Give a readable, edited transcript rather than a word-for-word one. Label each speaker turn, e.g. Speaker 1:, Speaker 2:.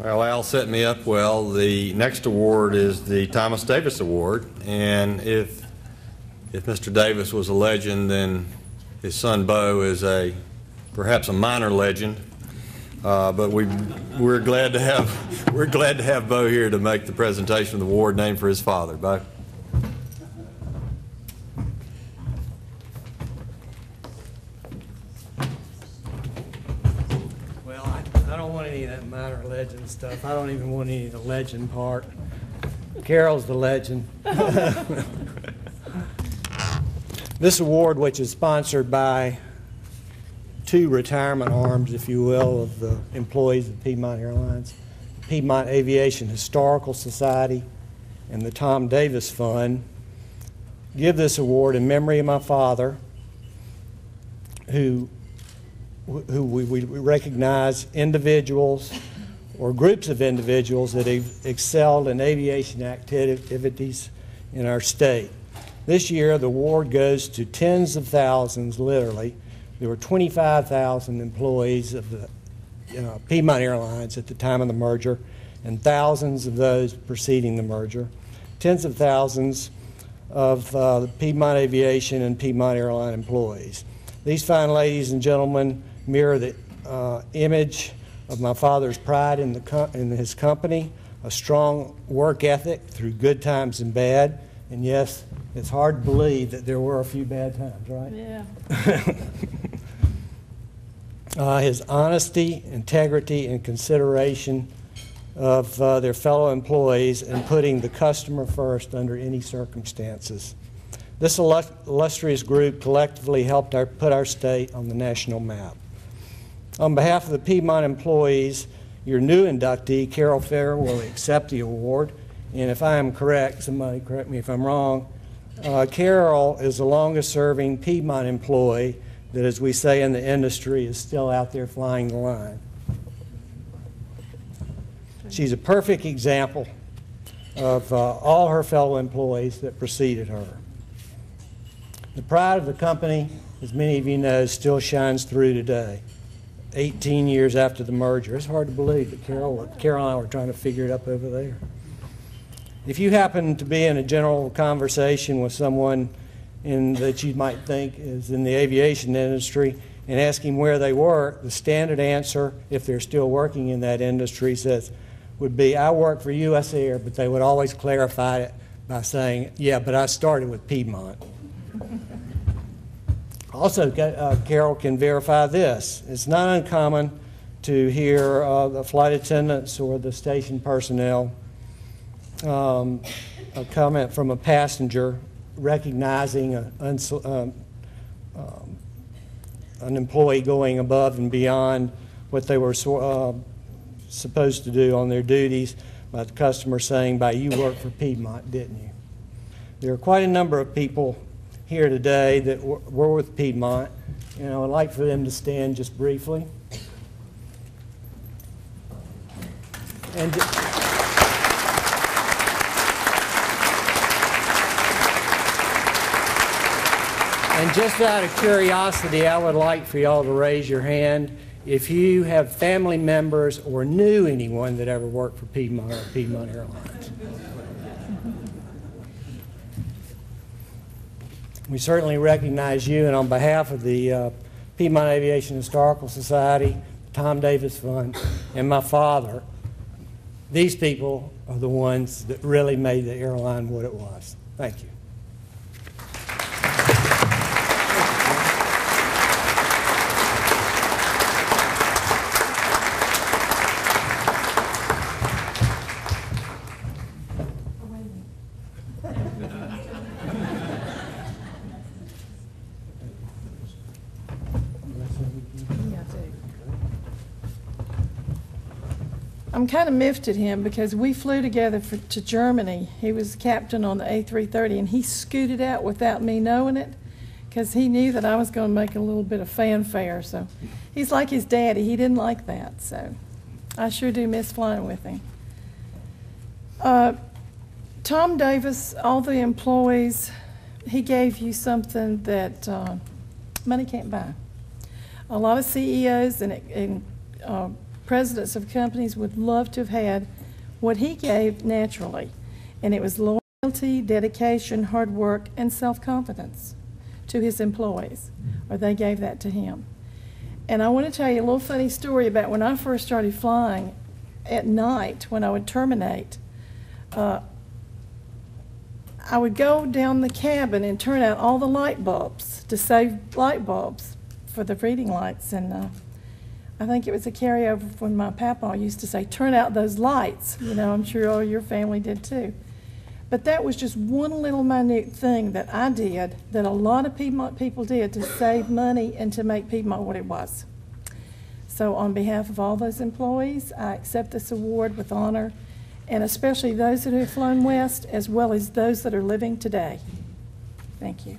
Speaker 1: Well, Al set me up well. The next award is the Thomas Davis Award, and if Mr. Davis was a legend, then his son Bo is perhaps a minor legend. But we're glad to have Bo here to make the presentation of the award named for his father. Bo.
Speaker 2: I don't want any of that minor legend stuff. I don't even want any of the legend part. Carol's the legend. This award, which is sponsored by two retirement arms, if you will, of the employees of Piedmont Airlines, Piedmont Aviation Historical Society and the Tom Davis Fund, give this award in memory of my father, who we recognize individuals or groups of individuals that have excelled in aviation activities in our state. This year, the award goes to tens of thousands, literally. There were 25,000 employees of the Piedmont Airlines at the time of the merger, and thousands of those preceding the merger. Tens of thousands of the Piedmont Aviation and Piedmont Airline employees. These fine ladies and gentlemen mirror the image of my father's pride in his company, a strong work ethic through good times and bad. And yes, it's hard to believe that there were a few bad times, right?
Speaker 3: Yeah.
Speaker 2: His honesty, integrity, and consideration of their fellow employees and putting the customer first under any circumstances. This illustrious group collectively helped put our state on the national map. On behalf of the Piedmont employees, your new inductee, Carol Fair, will accept the award. And if I am correct, somebody correct me if I'm wrong, Carol is the longest-serving Piedmont employee that, as we say in the industry, is still out there flying the line. She's a perfect example of all her fellow employees that preceded her. The pride of the company, as many of you know, still shines through today, 18 years after the merger. It's hard to believe that Carol and I were trying to figure it up over there. If you happen to be in a general conversation with someone that you might think is in the aviation industry and ask him where they work, the standard answer, if they're still working in that industry, would be, I work for US Air, but they would always clarify it by saying, yeah, but I started with Piedmont. Also, Carol can verify this. It's not uncommon to hear the flight attendants or the station personnel a comment from a passenger recognizing an employee going above and beyond what they were supposed to do on their duties, by the customer saying, you worked for Piedmont, didn't you? There are quite a number of people here today that were with Piedmont, and I would like for them to stand just briefly. And just out of curiosity, I would like for y'all to raise your hand if you have family members or knew anyone that ever worked for Piedmont or Piedmont Airlines. We certainly recognize you, and on behalf of the Piedmont Aviation Historical Society, Tom Davis Fund, and my father, these people are the ones that really made the airline what it was. Thank you.
Speaker 3: I'm kind of miffed at him because we flew together to Germany. He was captain on the A330, and he scooted out without me knowing it because he knew that I was going to make a little bit of fanfare. So he's like his daddy. He didn't like that. So I sure do miss flying with him. Tom Davis, all the employees, he gave you something that money can't buy. A lot of CEOs and presidents of companies would love to have had what he gave naturally, and it was loyalty, dedication, hard work, and self-confidence to his employees, or they gave that to him. And I want to tell you a little funny story about when I first started flying at night when I would terminate. I would go down the cabin and turn out all the light bulbs to save light bulbs for the reading lights. And I think it was a carryover when my papa used to say, turn out those lights. You know, I'm sure all your family did too. But that was just one little minute thing that I did that a lot of Piedmont people did to save money and to make Piedmont what it was. So on behalf of all those employees, I accept this award with honor, and especially those that have flown west, as well as those that are living today. Thank you.